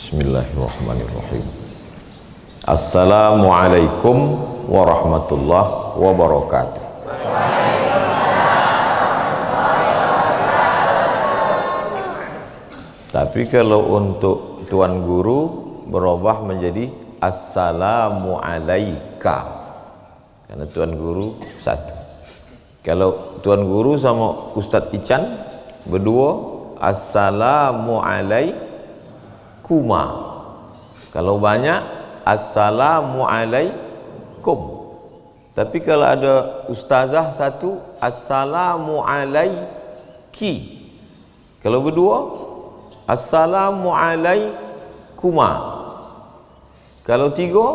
Bismillahirrahmanirrahim. Assalamualaikum warahmatullahi wabarakatuh. Tapi kalau untuk Tuan Guru berubah menjadi Assalamualaika, karena Tuan Guru satu. Kalau Tuan Guru sama Ustadz Ican berdua Assalamualaikuma. Kalau banyak Assalamualaikum. Tapi kalau ada ustazah satu Assalamualaiki. Kalau berdua Assalamualaikuma. Kalau tiga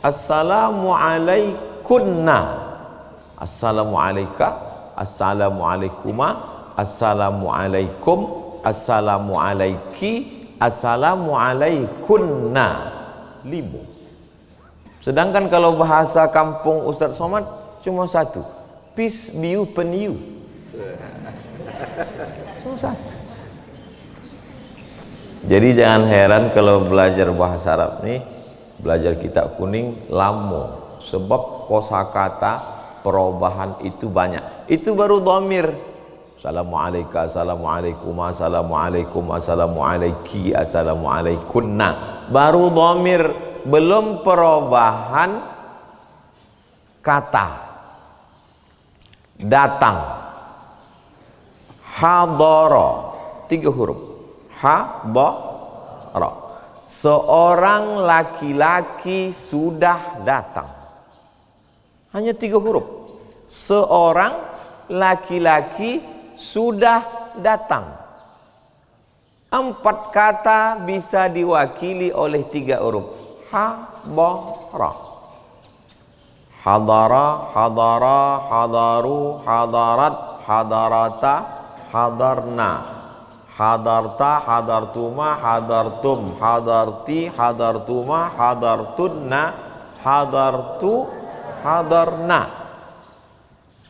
Assalamualaikunna. Assalamualaika, Assalamualaikuma, Assalamualaikum, Assalamualaiki, Assalamualaikunna. 5. Sedangkan kalau bahasa kampung Ustaz Somad cuma satu. Peace be upon you. Cuma satu. Jadi jangan heran kalau belajar bahasa Arab nih, belajar kitab kuning lama, sebab kosakata perubahan itu banyak. Itu baru dhamir. Assalamualaikum, Assalamualaikum, Assalamualaikum, Assalamualaiki, Assalamualaikunna. Baru dhamir, belum perubahan kata. Datang. Hadara, 3 huruf. Hadara. Seorang laki-laki sudah datang. Hanya 3 huruf. Seorang laki-laki sudah datang. 4 kata bisa diwakili oleh 3 huruf. Hadara. Hadara, hadara, hadaru, hadarat, hadarata, hadarna. Hadarta, hadartuma, hadartum, hadarti, hadartuma, hadartunna, hadartu, hadarna.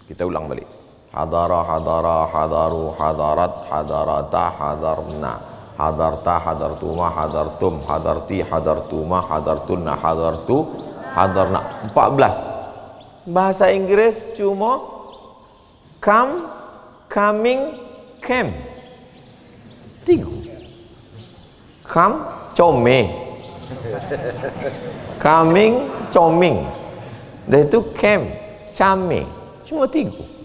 Kita ulang balik. Hadara, hadara, hadaru, hadarat, hadarata, hadarna. Hadarta, hadartuma, hadartum, hadarti, hadartuma, hadartunna, hadartu, hadarna. 14. Bahasa Inggris cuma come, coming, came. 3. Come, coming. Coming, coming. Dan itu came, came. Cuma 3.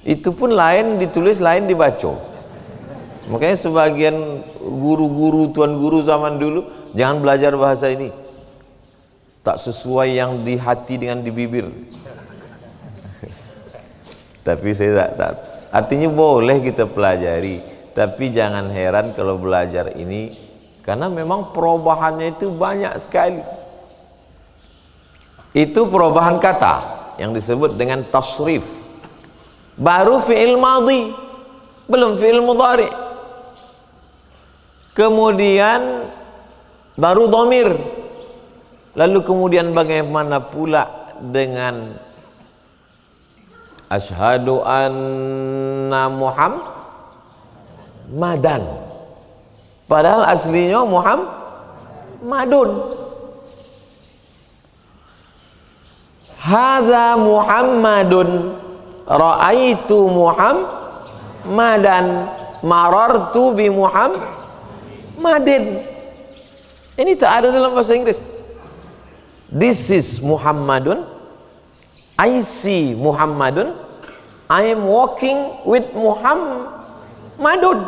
Itu pun lain ditulis, lain dibaca. Makanya sebagian guru-guru, tuan guru zaman dulu, jangan belajar bahasa ini, tak sesuai yang di hati dengan di bibir. Tapi saya tak. Artinya boleh kita pelajari, tapi jangan heran kalau belajar ini, karena memang perubahannya itu banyak sekali. Itu perubahan kata yang disebut dengan tasrif. Baru fi'il madhi, belum fi'il mudhari. Kemudian baru dhamir. Lalu kemudian bagaimana pula dengan asyhadu anna Muhammadan. Padahal aslinya Muhammadun. Hadza Muhammadun, ra'aitu Muhammadan, marartu bi Muhammadin. Ini tak ada dalam bahasa Inggris. This is Muhammadun, I see Muhammadun, I am walking with Muhammadun.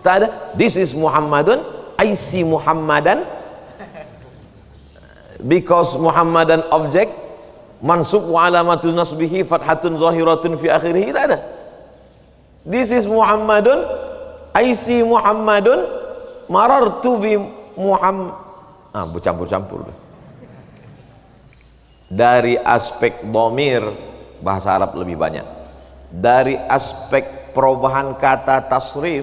Tak ada. This is Muhammadun, I see Muhammadan, because Muhammadan object mansub wa alamatun nasbihi fathatun zahiratun fi akhirih. Tak ada. This is Muhammadun, I see Muhammadun, marartu bi Muhammad. Bercampur-campur. Dari aspek dhamir bahasa Arab lebih banyak. Dari aspek perubahan kata tasrif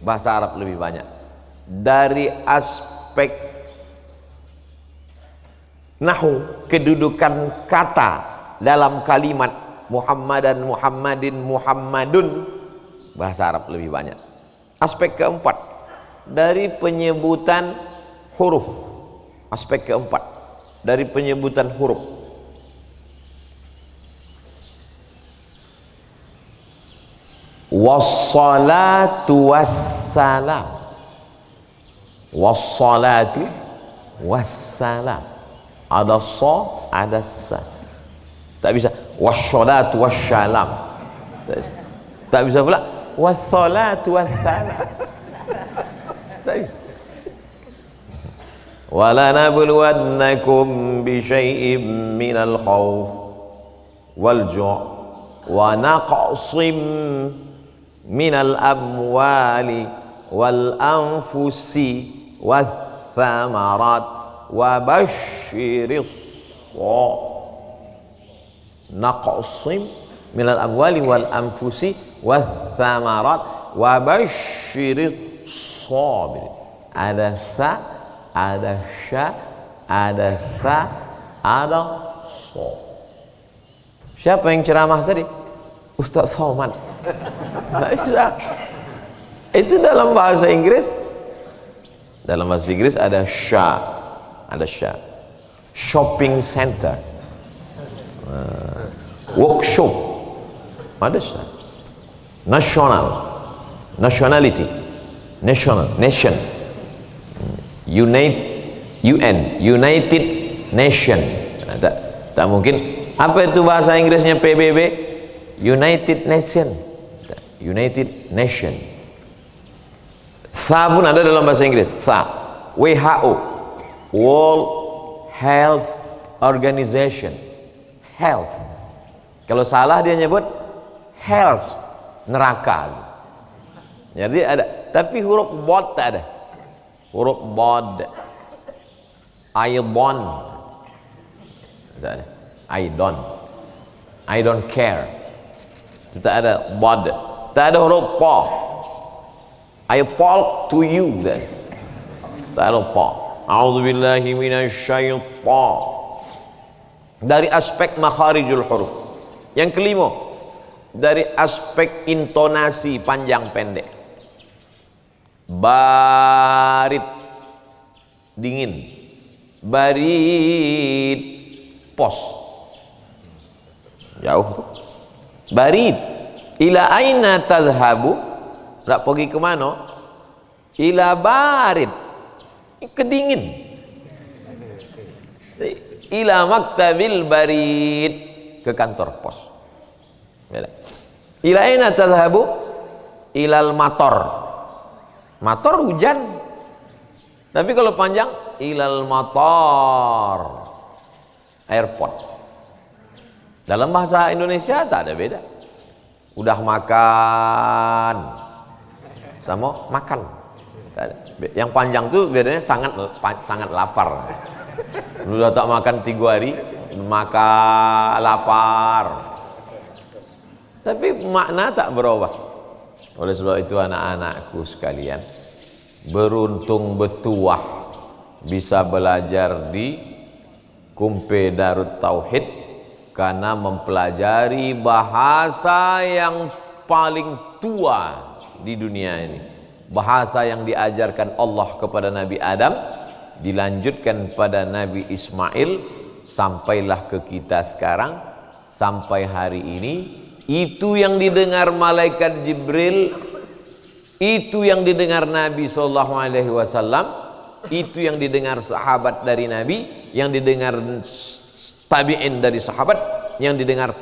bahasa Arab lebih banyak. Dari aspek nahu, kedudukan kata dalam kalimat Muhammadan, Muhammadin, Muhammadun, bahasa Arab lebih banyak. Aspek keempat, dari penyebutan huruf, aspek keempat dari penyebutan huruf. Wassalatu wassalam, wassalatu wassalam, ada so, ada sa. Tak bisa wassalatu wassalam, tak bisa pula wassalatu wassalam, tak bisa. وَلَنَبْلُوَنَّكُمْ بِشَيْءٍ مِّنَ الْخَوْفِ وَالْجُوعِ وَنَقْصٍ مِّنَ الْأَمْوَالِ وَالْأَنفُسِ وَالثَّمَرَاتِ وَبَشِّرِ الصَّابِرِينَ. نَقْصٍ مِّنَ الْأَمْوَالِ وَالْأَنفُسِ وَالثَّمَرَاتِ وَبَشِّرِ الصَّابِرِينَ. Ada sa, ada sya, ada sa, ada so. Siapa yang ceramah tadi? Ustaz Somad. Itu dalam bahasa Inggris. Dalam bahasa Inggris ada sya, ada sya. Shopping center, workshop, ada sya. National, nationality, national, nation. United Nation. Tak mungkin. Apa itu bahasa Inggrisnya PBB? United Nation. United Nation. Sa pun ada dalam bahasa Inggris. Sa. WHO, World Health Organization. Health. Kalau salah dia nyebut health, neraka. Jadi ada. Tapi huruf bod tak ada. Huruf bod, Aidon, I don't care. Tak ada bod, tak ada huruf pa. I talk to you. Tak ada pa. A'udzubillahi minasyaitan. Dari aspek makharijul huruf. Yang kelima, dari aspek intonasi panjang pendek. Barid, dingin. Barid, pos, jauh tuh. Barid, ila aina tadhhabu, nak pergi ke mana? Ila barid, kedingin. Ila maktabil barid, ke kantor pos. Ila aina tadhhabu? Ilal mator. Mator hujan. Tapi kalau panjang, ilal matar, airport. Dalam bahasa Indonesia tak ada beda. Udah makan sama makan. Yang panjang tuh bedanya sangat lapar. Udah tak makan 3 hari, makan lapar. Tapi makna tak berubah. Oleh sebab itu anak-anakku sekalian, beruntung betuah bisa belajar di Kumpe Darut Tauhid, karena mempelajari bahasa yang paling tua di dunia ini. Bahasa yang diajarkan Allah kepada Nabi Adam, dilanjutkan pada Nabi Ismail, sampailah ke kita sekarang, sampai hari ini. Itu yang didengar malaikat Jibril, itu yang didengar Nabi SAW, itu yang didengar sahabat dari Nabi, yang didengar tabi'in dari sahabat, yang didengar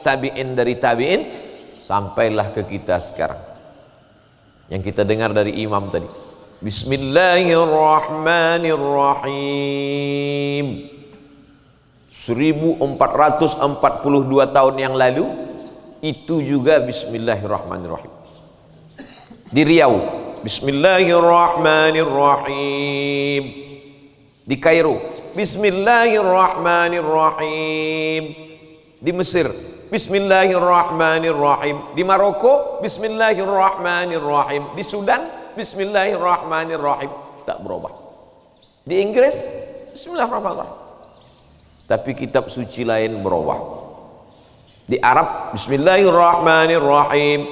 tabi'in dari tabi'in, sampailah ke kita sekarang. Yang kita dengar dari imam tadi. Bismillahirrahmanirrahim. 1442 tahun yang lalu, itu juga bismillahirrahmanirrahim. Di Riau, bismillahirrahmanirrahim. Di Kairo, bismillahirrahmanirrahim. Di Mesir, bismillahirrahmanirrahim. Di Maroko, bismillahirrahmanirrahim. Di Sudan, bismillahirrahmanirrahim. Tak berubah. Di Inggris, bismillahirrahmanirrahim. Tapi kitab suci lain berubah. Di Arab, bismillahirrahmanirrahim.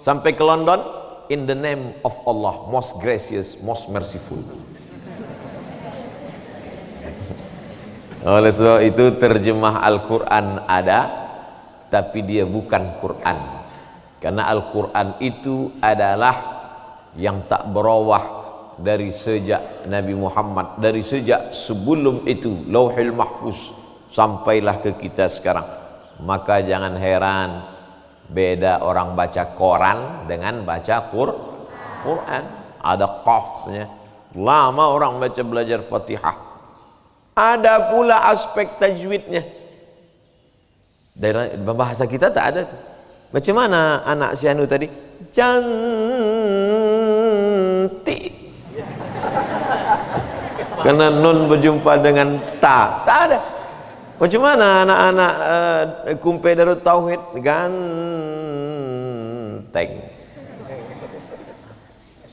Sampai ke London, in the name of Allah, most gracious, most merciful. Oleh sebab itu terjemah Al-Quran ada, tapi dia bukan Quran. Karena Al-Quran itu adalah yang tak berubah dari sejak Nabi Muhammad, dari sejak sebelum itu Lauhul Mahfuz sampailah ke kita sekarang. Maka jangan heran beda orang baca Quran dengan baca Quran. Ada qafnya, lama orang baca belajar Fatihah. Ada pula aspek tajwidnya. Dalam bahasa kita tak ada tuh. Macam mana anak si Anu tadi? Cantik. Karena nun berjumpa dengan ta, tak ada. Macam mana anak-anak Kumpe Darut Tauhid? Ganteng.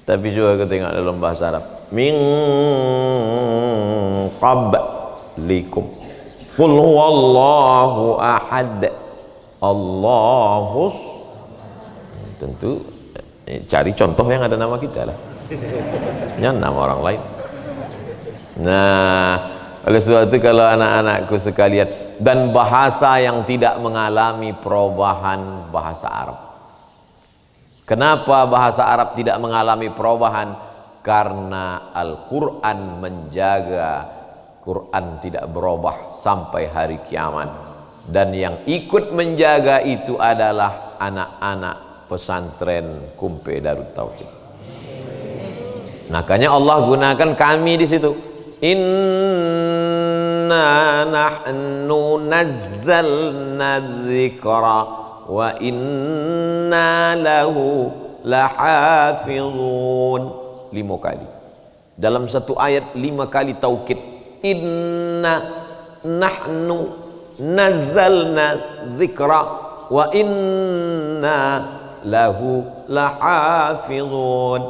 Tapi juga kita tengok dalam bahasa Arab, min qablikum qul huwallahu ahad Allahus. Tentu cari contoh yang ada nama kita lah, jangan nama orang lain. Nah, oleh sebab itu kalau anak-anakku sekalian, dan bahasa yang tidak mengalami perubahan bahasa Arab. Kenapa bahasa Arab tidak mengalami perubahan? Karena Al-Quran menjaga, Quran tidak berubah sampai hari kiamat. Dan yang ikut menjaga itu adalah anak-anak pesantren Kumpe Darut Tauhid. Makanya Allah gunakan kami di situ. Inna nahnu nazzalna dzikra wa inna lahu lahafizun. 5 kali dalam satu ayat, 5 kali taukid. Inna nahnu nazzalna dzikra wa inna lahu lahafizun.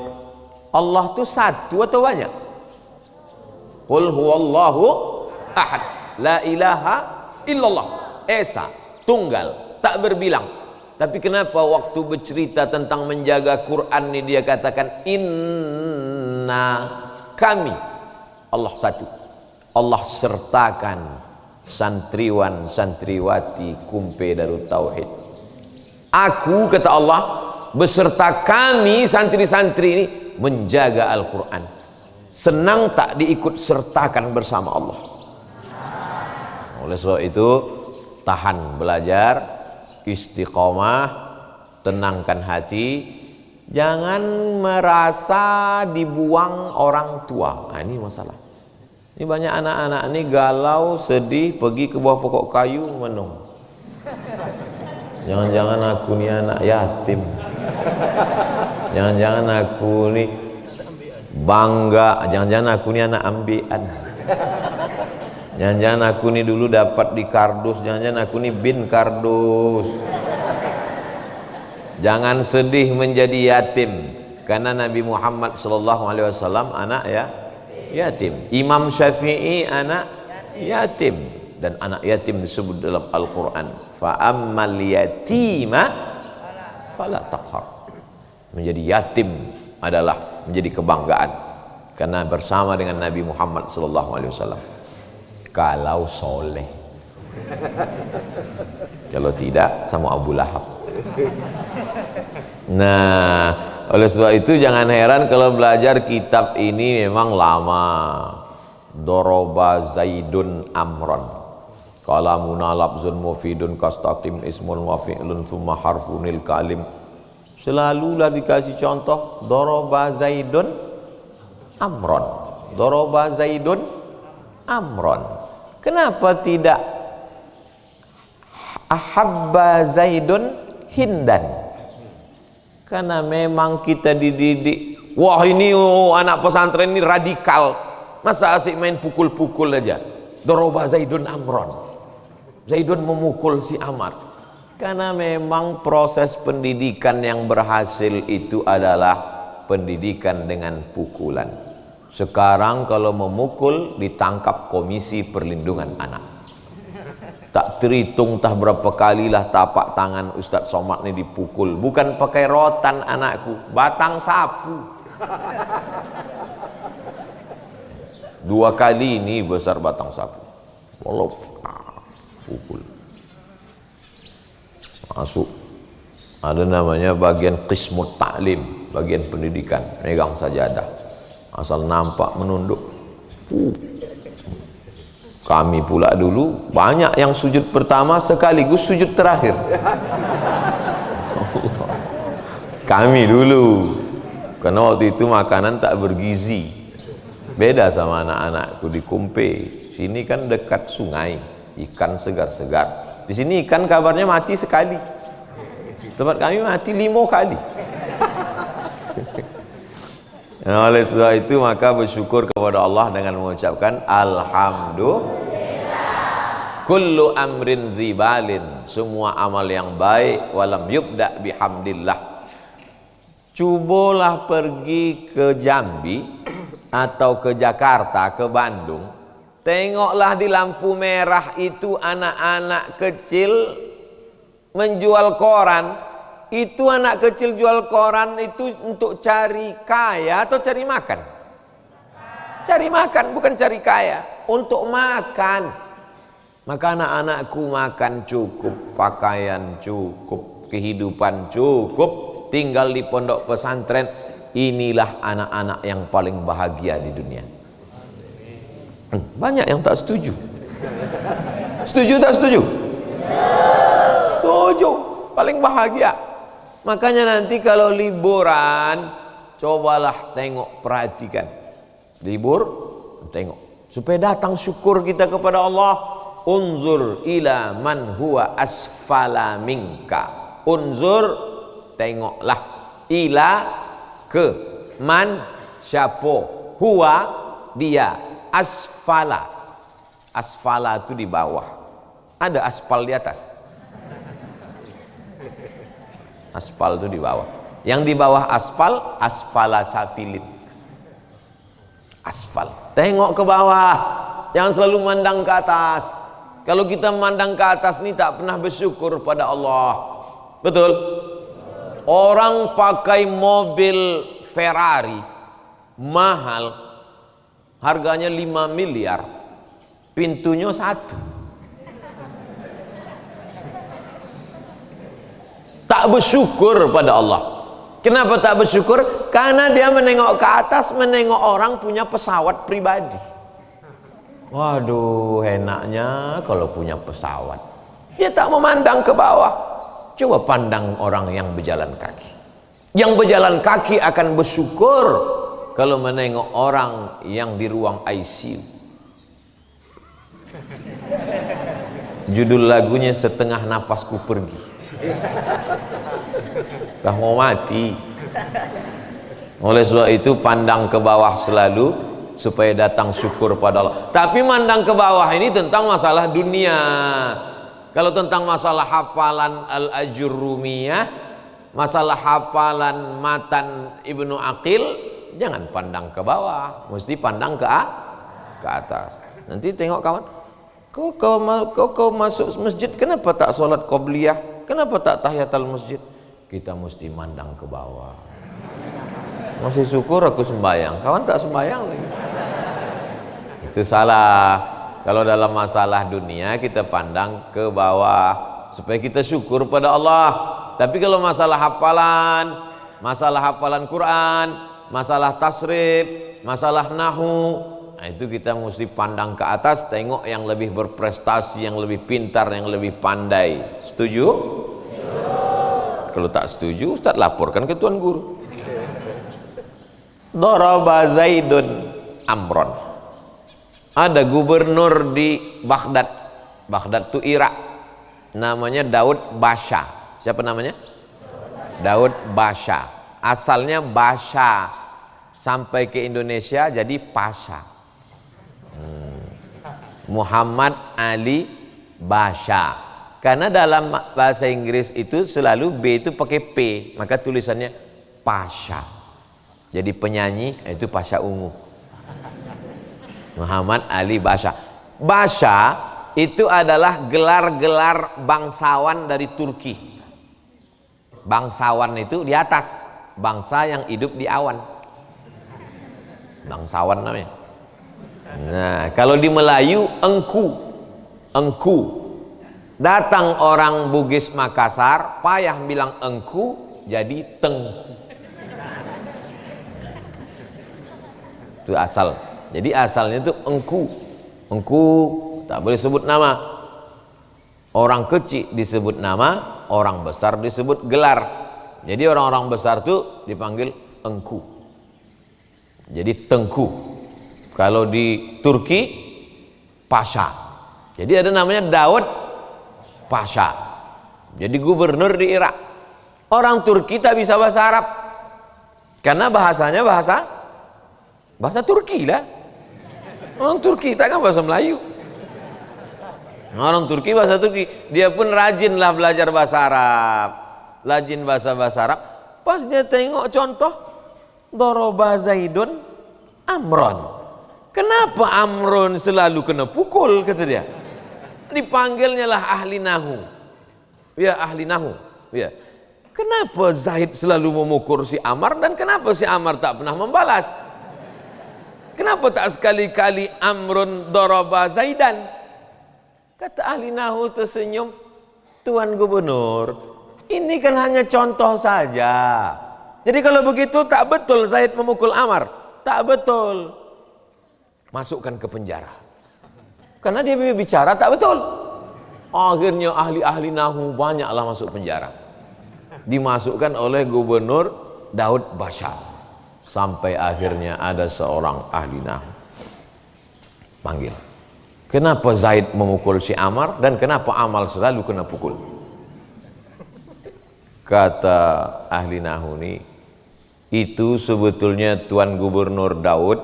Allah tu satu atau banyak? Qul huwallahu ahad la ilaha illallah, esa, tunggal, tak berbilang. Tapi kenapa waktu bercerita tentang menjaga Quran ini dia katakan inna, kami, Allah satu. Allah sertakan santriwan santriwati Kumpe Darut Tauhid. Aku, kata Allah, beserta kami santri-santri ini menjaga Al-Quran. Senang tak diikut sertakan bersama Allah. Oleh sebab itu tahan belajar, istiqomah, tenangkan hati, jangan merasa dibuang orang tua. Nah, ini masalah. Ini banyak anak-anak ini galau, sedih, pergi ke bawah pokok kayu menung. Jangan-jangan aku ni anak yatim. Jangan-jangan aku ni bangga, jangan-jangan aku ni anak ambian. Jangan-jangan aku ni dulu dapat di kardus, jangan-jangan aku ni bin kardus. Jangan sedih menjadi yatim, karena Nabi Muhammad SAW anak yatim. Imam Syafi'i anak yatim, dan anak yatim disebut dalam Al-Quran. Fa'ammal yatima fala taqhar. Menjadi yatim adalah menjadi kebanggaan, karena bersama dengan Nabi Muhammad SAW. Kalau soleh, kalau tidak sama Abu Lahab. Nah, oleh sebab itu jangan heran kalau belajar kitab ini memang lama. Doroba Zaidun Amron, kalamuna labzun mufidun kastaqim ismun wa fi'lun thumma harfunil kalim. Selalulah dikasih contoh Doroba Zaidun Amron, Doroba Zaidun Amron. Kenapa tidak Ahabba Zaidun Hindan? Karena memang kita dididik, wah ini anak pesantren ini radikal, masa asik main pukul-pukul aja. Doroba Zaidun Amron, Zaidun memukul si Amar. Karena memang proses pendidikan yang berhasil itu adalah pendidikan dengan pukulan. Sekarang kalau memukul ditangkap Komisi Perlindungan Anak. Tak terhitung tah berapa kalilah tapak tangan Ustadz Somad ini dipukul. Bukan pakai rotan anakku, batang sapu. 2 kali ini besar batang sapu. Walau pukul. Masuk. Ada namanya bagian qismut ta'lim, bagian pendidikan, megang sajadah. Asal nampak menunduk. Kami pula dulu banyak yang sujud pertama sekaligus sujud terakhir. Kami dulu, karena waktu itu makanan tak bergizi. Beda sama anak-anakku di Kumpe. Sini kan dekat sungai, ikan segar-segar. Di sini ikan kabarnya mati sekali. Tempat kami mati 5 kali. Nah, oleh sebab itu maka bersyukur kepada Allah dengan mengucapkan alhamdulillah. Kullu amrin zibalin, semua amal yang baik walam yubda bihamdillah. Cubalah pergi ke Jambi atau ke Jakarta, ke Bandung, tengoklah di lampu merah itu anak-anak kecil menjual koran. Itu anak kecil jual koran itu untuk cari kaya atau cari makan? Cari makan, bukan cari kaya. Untuk makan. Maka anak-anakku makan cukup, pakaian cukup, kehidupan cukup, tinggal di pondok pesantren. Inilah anak-anak yang paling bahagia di dunia. Banyak yang tak setuju. Setuju tak setuju? Setuju, paling bahagia. Makanya nanti kalau liburan, cobalah tengok, perhatikan. Libur, tengok. Supaya datang syukur kita kepada Allah. Unzur ila man huwa asfala minka. Unzur, tengoklah. Ila, ke. Man, siapa. Huwa, dia. Asfala. Asfala itu di bawah. Ada aspal di atas. Aspal itu di bawah. Yang di bawah aspal, asfala safilin. Aspal. Tengok ke bawah. Jangan selalu mandang ke atas. Kalau kita memandang ke atas ini tak pernah bersyukur pada Allah. Betul? Orang pakai mobil Ferrari mahal, harganya 5 miliar, pintunya 1. Tak bersyukur pada Allah. Kenapa tak bersyukur? Karena dia menengok ke atas, menengok orang punya pesawat pribadi. Waduh, enaknya kalau punya pesawat. Dia tak memandang ke bawah. Coba pandang orang yang berjalan kaki. Yang berjalan kaki akan bersyukur kalau menengok orang yang di ruang ICU. Judul lagunya Setengah Nafasku Pergi. Dah mau mati. Oleh sebab itu pandang ke bawah selalu supaya datang syukur pada Allah. Tapi mandang ke bawah ini tentang masalah dunia. Kalau tentang masalah hafalan Al-Ajurrumiyah, masalah hafalan matan Ibnu Aqil, jangan pandang ke bawah, mesti pandang ke atas. Nanti tengok kawan, kau masuk masjid, kenapa tak sholat qobliyah? Kenapa tak tahiyatul masjid? Kita mesti mandang ke bawah. Masih syukur aku sembahyang, kawan tak sembahyang lagi. Itu salah. Kalau dalam masalah dunia kita pandang ke bawah supaya kita syukur pada Allah. Tapi kalau masalah hafalan Quran, masalah tasrif, masalah nahu, nah itu kita mesti pandang ke atas, tengok yang lebih berprestasi, yang lebih pintar, yang lebih pandai. Setuju? Kalau tak setuju, Ustaz laporkan ke Tuan Guru. Daraba Zaidun Amron. Ada gubernur di Baghdad. Baghdad itu Irak. Namanya Daud Basha. Siapa namanya? Daud Basha. Asalnya Basha. Sampai ke Indonesia jadi Pasha. Muhammad Ali Basha. Karena dalam bahasa Inggris itu selalu B itu pakai P, maka tulisannya Pasha. Jadi penyanyi itu Pasha Ungu. Muhammad Ali Basha. Basha itu adalah gelar-gelar bangsawan dari Turki. Bangsawan itu di atas, bangsa yang hidup di awan. Bangsawan namanya. Nah, kalau di Melayu engku. engku. Datang orang Bugis Makassar, payah bilang engku, jadi tengku. Itu asal. Jadi asalnya itu engku. Engku tak boleh sebut nama. Orang kecil disebut nama, orang besar disebut gelar. Jadi orang-orang besar itu dipanggil engku. Jadi tengku. Kalau di Turki, pasha. Jadi ada namanya Daud Pasha. Jadi gubernur di Irak. Orang Turki tak bisa bahasa Arab karena bahasanya bahasa Turki lah. Orang Turki tak kan bahasa Melayu. Orang Turki bahasa Turki. Dia pun rajin lah belajar bahasa Arab, rajin bahasa Arab. Pas dia tengok contoh Doroba Zaidun Amron, kenapa Amron selalu kena pukul, kata dia. Dipanggilnya lah ahli nahu. Ya, ahli nahu. Ya. Kenapa Zaid selalu memukul si Amar dan kenapa si Amar tak pernah membalas? Kenapa tak sekali-kali Amrun daraba Zaidan? Kata ahli nahu tersenyum, Tuan Gubernur, ini kan hanya contoh saja. Jadi kalau begitu tak betul Zaid memukul Amar. Tak betul. Masukkan ke penjara. Karena dia bicara tak betul. Akhirnya ahli-ahli nahu banyaklah masuk penjara. Dimasukkan oleh Gubernur Daud Bashar. Sampai akhirnya ada seorang ahli nahu panggil. Kenapa Zaid memukul si Amar dan kenapa Amal selalu kena pukul? Kata ahli nahu ini, itu sebetulnya Tuan Gubernur Daud.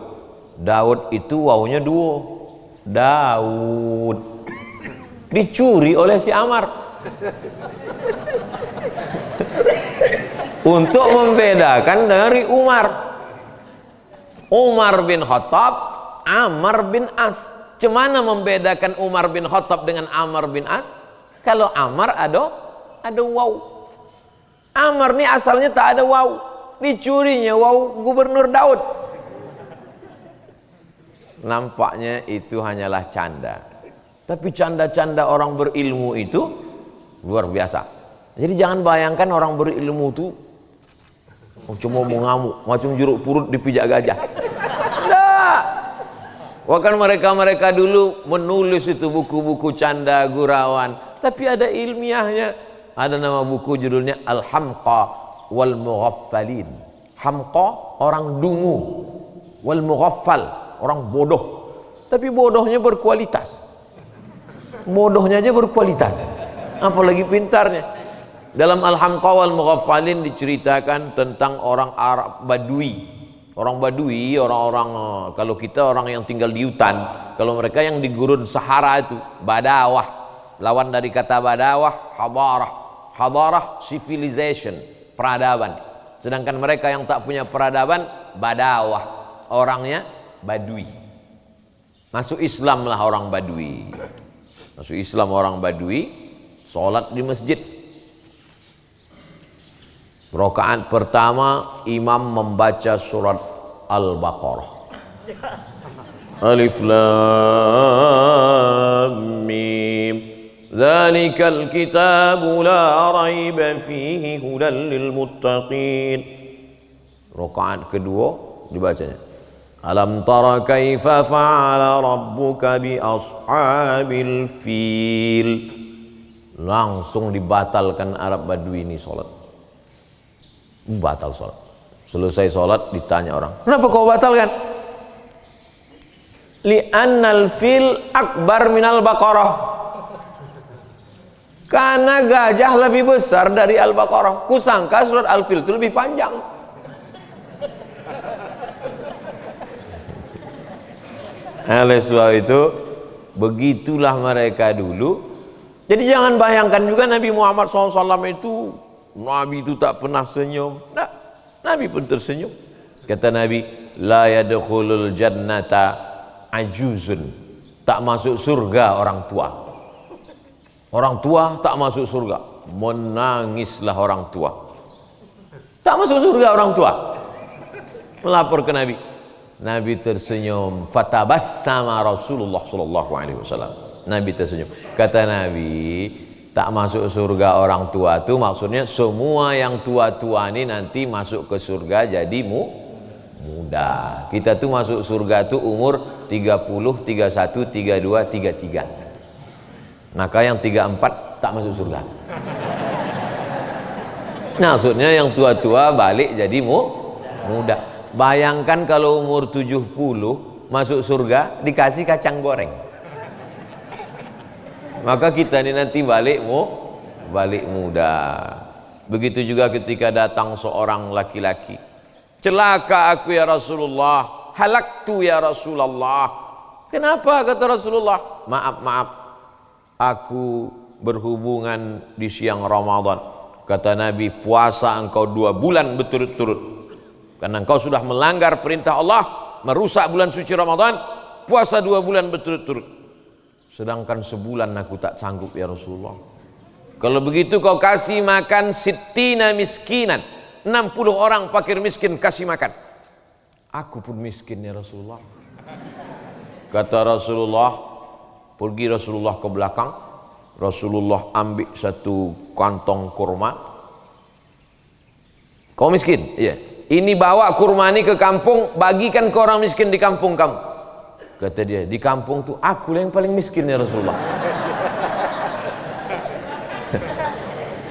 Daud itu wawunya dua. Daud dicuri oleh si Amar untuk membedakan dari Umar bin Khattab, Amr bin As. Cemana membedakan Umar bin Khattab dengan Amr bin As? Kalau Amr ada waw, Amr ini asalnya tak ada waw, dicurinya waw Gubernur Daud. Nampaknya itu hanyalah canda. Tapi canda-canda orang berilmu itu luar biasa. Jadi jangan bayangkan orang berilmu itu cuma mau ngamuk, macam jeruk purut dipijak gajah. Tidak. Bahkan mereka dulu menulis itu buku-buku canda gurauan. Tapi ada ilmiahnya. Ada nama buku judulnya Al-Hamqa wal Mughaffalin. Hamqa orang dungu, wal Mughaffal orang bodoh, tapi bodohnya berkualitas. Bodohnya aja berkualitas, apalagi pintarnya. Dalam Al-Hamqa wal Mughaffalin diceritakan tentang orang Arab Badui. Orang Badui, orang-orang, kalau kita orang yang tinggal di hutan, kalau mereka yang di gurun Sahara itu Badawah. Lawan dari kata Badawah, hadarah. Hadarah civilization, peradaban. Sedangkan mereka yang tak punya peradaban, Badawah, orangnya Badui. Masuk Islam lah orang Badui. Masuk Islam orang Badui, sholat di masjid. Rakaat pertama imam membaca surat Al-Baqarah. Alif Lam Mim. Dzalikal kitabu la raiba fihi hudan lil muttaqin. Rakaat kedua dibacanya Alam tara kaifa fa'ala rabbuka bi ashabil fil. Langsung dibatalkan Arab Badui ini sholat. Batal sholat. Selesai sholat ditanya orang, kenapa kau batalkan? Li'annal fil akbar minal baqarah. Karena gajah lebih besar dari Al-Baqarah. Kusangka surat Al-Fil itu lebih panjang. Oleh sebab itu begitulah mereka dulu. Jadi jangan bayangkan juga Nabi Muhammad SAW itu Nabi itu tak pernah senyum. Nah, Nabi pun tersenyum. Kata Nabi, la yadkhulul jannata ajuzun. Tak masuk surga orang tua. Orang tua tak masuk surga. Menangislah orang tua. Tak masuk surga orang tua. Melapor ke Nabi. Nabi tersenyum. Fatabassama Rasulullah sallallahu alaihi wasallam. Nabi tersenyum. Kata Nabi, tak masuk surga orang tua itu maksudnya semua yang tua-tua ini nanti masuk ke surga jadi muda. Kita tuh masuk surga tuh umur 30, 31, 32, 33. Maka yang 34 tak masuk surga. Maksudnya yang tua-tua balik jadi muda. Bayangkan kalau umur 70 masuk surga dikasih kacang goreng. Maka kita ini nanti balik muda. Begitu juga ketika datang seorang laki-laki. Celaka aku ya Rasulullah, halaktu ya Rasulullah. Kenapa kata Rasulullah? Maaf, aku berhubungan di siang Ramadan. Kata Nabi, puasa engkau 2 bulan berturut-turut. Karena engkau sudah melanggar perintah Allah, merusak bulan suci Ramadan, puasa 2 bulan berturut-turut. Sedangkan sebulan aku tak sanggup ya Rasulullah. Kalau begitu kau kasih makan sittina miskinan, 60 orang fakir miskin kasih makan. Aku pun miskin ya Rasulullah. Kata Rasulullah, pergi Rasulullah ke belakang. Rasulullah ambil satu kantong kurma. Kau miskin? Iya. Ini bawa kurma ini ke kampung, bagikan ke orang miskin di kampung kamu. Kata dia, di kampung tuh aku yang paling miskin ya Rasulullah.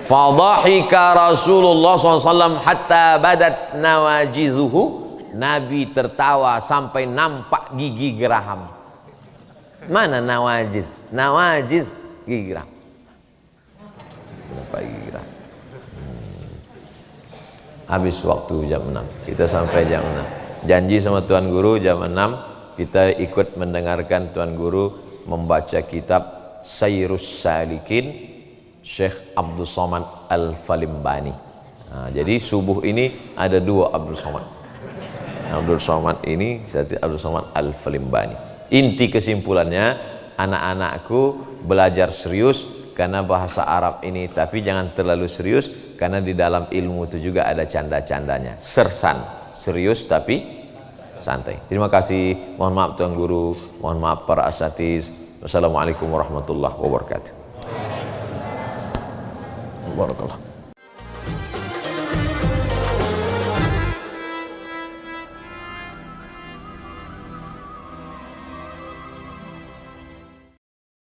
Fadhahika Rasulullah SAW hatta badat nawajizuhu. Nabi tertawa sampai nampak gigi geraham. Mana nawajiz? Nawajiz gigi geraham. Nampak gigi geraham. Habis waktu jam 6. Kita sampai jam 6. Janji sama Tuan Guru jam 6 kita ikut mendengarkan Tuan Guru membaca kitab Sayrus Salikin Syekh Abdul Somad Al-Falimbani. Jadi subuh ini ada 2 Abdul Somad. Abdul Somad ini Abdul Somad Al-Falimbani. Inti kesimpulannya, anak-anakku belajar serius karena bahasa Arab ini, tapi jangan terlalu serius karena di dalam ilmu itu juga ada canda-candanya. Sersan, serius tapi santai. Terima kasih. Mohon maaf Tuan Guru, mohon maaf para asatiz. Wassalamualaikum warahmatullahi wabarakatuh. Barakallah.